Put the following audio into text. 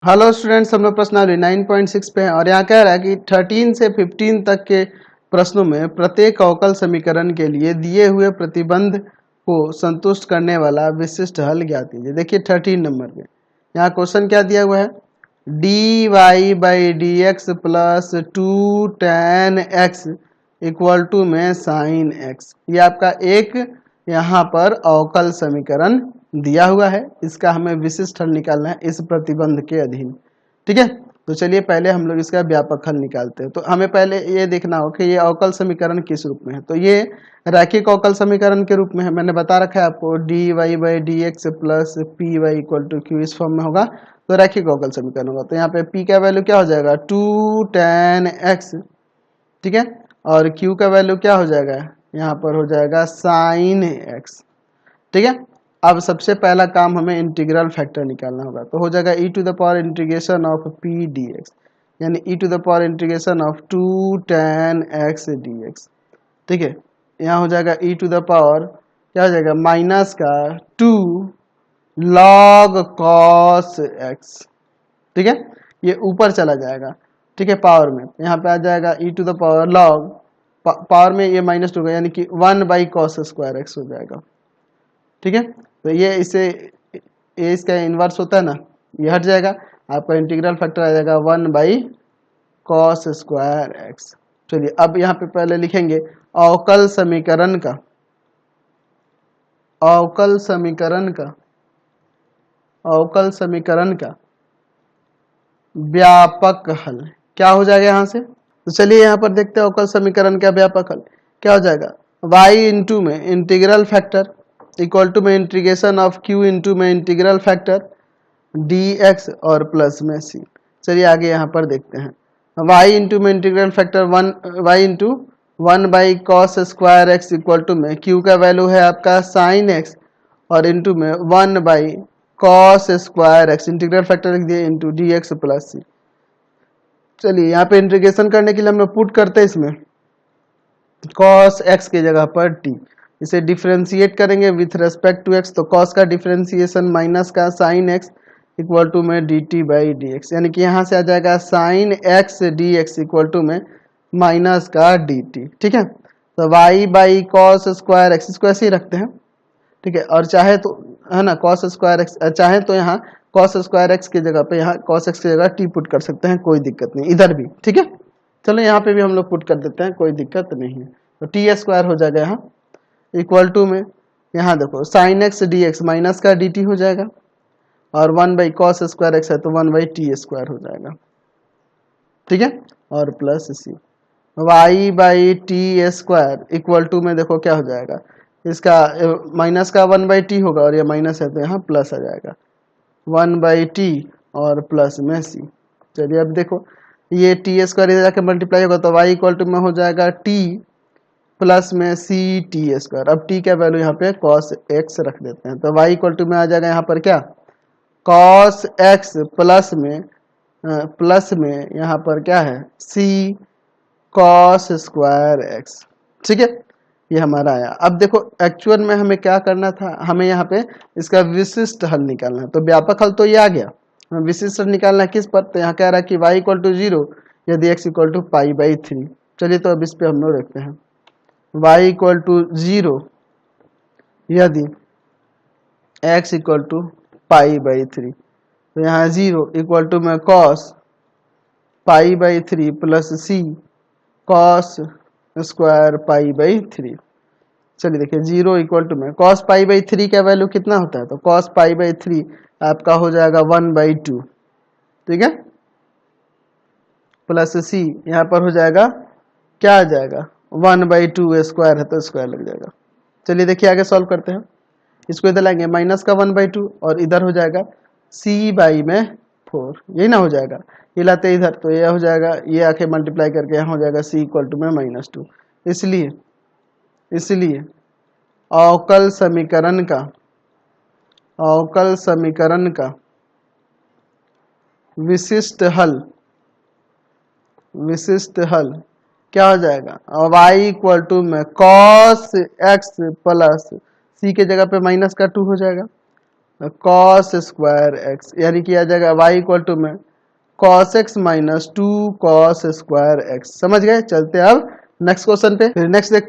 Hello students, हम लोग प्रश्नावली 9.6 पे हैं और यहाँ कह रहा है कि 13 से 15 तक के प्रश्नों में प्रत्येक अवकल समीकरण के लिए दिए हुए प्रतिबंध को संतुष्ट करने वाला विशिष्ट हल ज्ञात कीजिए। देखिए 13 नंबर पे यहाँ क्वेश्चन क्या दिया हुआ है, D Y by D X plus 2 tan x equal to में साइन एक्स। ये आपका एक यहाँ पर अवकल समीकरण दिया हुआ है, इसका हमें विशिष्ट हल निकालना है इस प्रतिबंध के अधीन। ठीक है, तो चलिए पहले हम लोग इसका व्यापक हल निकालते हैं। तो हमें पहले ये देखना हो कि ये अवकल समीकरण किस रूप में है। तो ये रैखिक अवकल समीकरण के रूप में है। मैंने बता रखा है आपको D Y by D X plus P Y equal to Q इस फॉर्म में होगा तो रैखिक अवकल समीकरण होगा। तो यहाँ पे पी का वैल्यू क्या हो जाएगा 2 tan x, ठीक है, और q का वैल्यू क्या हो जाएगा, यहाँ पर हो जाएगा साइन x। ठीक है, अब सबसे पहला काम हमें इंटीग्रल फैक्टर निकालना होगा। तो हो जाएगा e to the power integration of p dx, यानी e to the power integration of 2 tan x dx। ठीक है, यहाँ हो जाएगा e टू द पावर क्या हो जाएगा माइनस का 2 log cos x। ठीक है, ये ऊपर चला जाएगा, ठीक है, पावर में यहाँ पे आ जाएगा e to the power log power में ये माइनस टू का यानी कि 1/cos² हो जाएगा। ठीक है, तो ये इसका इन्वर्स होता है ना, ये हट जाएगा, आपका इंटीग्रल फैक्टर आ जाएगा 1/cos²x। चलिए अब यहाँ पे पहले लिखेंगे अवकल समीकरण का अवकल समीकरण का अवकल समीकरण का व्यापक हल क्या हो जाएगा यहाँ से। तो चलिए यहाँ पर देखते हैं अवकल समीकरण का व्यापक हल क्या हो जाएगा, y इंटू में इंटीग्रल फैक्टर इक्वल टू में इंटीग्रेशन ऑफ q इंटू में इंटीग्रल फैक्टर dx और प्लस में c। चलिए आगे यहाँ पर देखते हैं y इंटू में integral factor y into 1/cos² x equal to में q का वैल्यू है आपका साइन x और इंटू में 1/cos² x इंटीग्रल फैक्टर लिख दिए इंटू dx प्लस c। चलिए यहाँ पे इंटीग्रेशन करने के लिए हम लोग पुट करते हैं इसमें cos x की जगह पर t, इसे डिफ्रेंशिएट करेंगे विथ रेस्पेक्ट टू x। तो cos का डिफ्रेंशिएशन माइनस का sin x इक्वल टू में dt बाई डी एक्स, यानी कि यहाँ से आ जाएगा sin x dx equal to में माइनस का dt। ठीक है, तो y बाई cos² x इसको ऐसे ही रखते हैं। ठीक है, और चाहे तो है ना cos² x, चाहे तो यहाँ cos² x की जगह पे यहाँ cos x की जगह t पुट कर सकते हैं, कोई दिक्कत नहीं, इधर भी। ठीक है, चलो यहाँ पे भी हम लोग पुट कर देते हैं, कोई दिक्कत नहीं है। तो t² हो जाएगा यहाँ इक्वल टू में यहाँ देखो sin x dx माइनस का dt हो जाएगा और 1/cos² x है तो 1/t² हो जाएगा। ठीक है, और plus c y/t² equal to में देखो क्या हो जाएगा, इसका माइनस का 1/t होगा और ये माइनस है तो यहाँ प्लस आ जाएगा 1/t और प्लस में c। चलिए अब देखो ये t² इधर जाके मल्टीप्लाई होगा तो y इक्वल टू में हो जाएगा t प्लस में c/t²। अब t का वैल्यू यहाँ पे cos x रख देते हैं तो y इक्वल टू में आ जाएगा यहाँ पर क्या cos x प्लस में यहाँ पर क्या है c cos² x। ठीक है, ये हमारा आया। अब देखो एक्चुअल में हमें क्या करना था, हमें यहाँ पे इसका विशिष्ट हल निकालना है। तो व्यापक हल तो ये आ गया, हमें विशिष्ट हल निकालना है किस पर, तो यहाँ कह रहा है कि y इक्वल टू 0 यदि x इक्वल टू π/3। चलिए तो अब इस पे हम लोग देखते हैं y इक्वल टू 0 यदि x इक्वल टू π/3। तो यहाँ 0 इक्वल टू में cos π/3 प्लस c cos² π/3। चलिए देखिए 0 इक्वल टू में cos π/3 का वैल्यू कितना होता है, तो cos π/3 आपका हो जाएगा 1/2। ठीक है, प्लस c यहाँ पर हो जाएगा क्या आ जाएगा 1/2² है तो स्क्वायर लग जाएगा। चलिए देखिए आगे सॉल्व करते हैं, इसको इधर लाएंगे माइनस का 1/2 और इधर हो जाएगा c/4, यही ना हो जाएगा, ये लाते इधर तो ये हो जाएगा, ये आके मल्टीप्लाई करके यहाँ हो जाएगा c इक्वल टू में -2। इसलिए अवकल समीकरण का विशिष्ट हल क्या हो जाएगा, y इक्वल टू में cos x प्लस c के जगह पे माइनस का 2 हो जाएगा कॉस स्क्वायर एक्स, यानी कि आ जाएगा y इक्वल टू में cos x minus 2 cos square x. समझ गए? चलते अब नेक्स्ट क्वेश्चन पे। फिर नेक्स्ट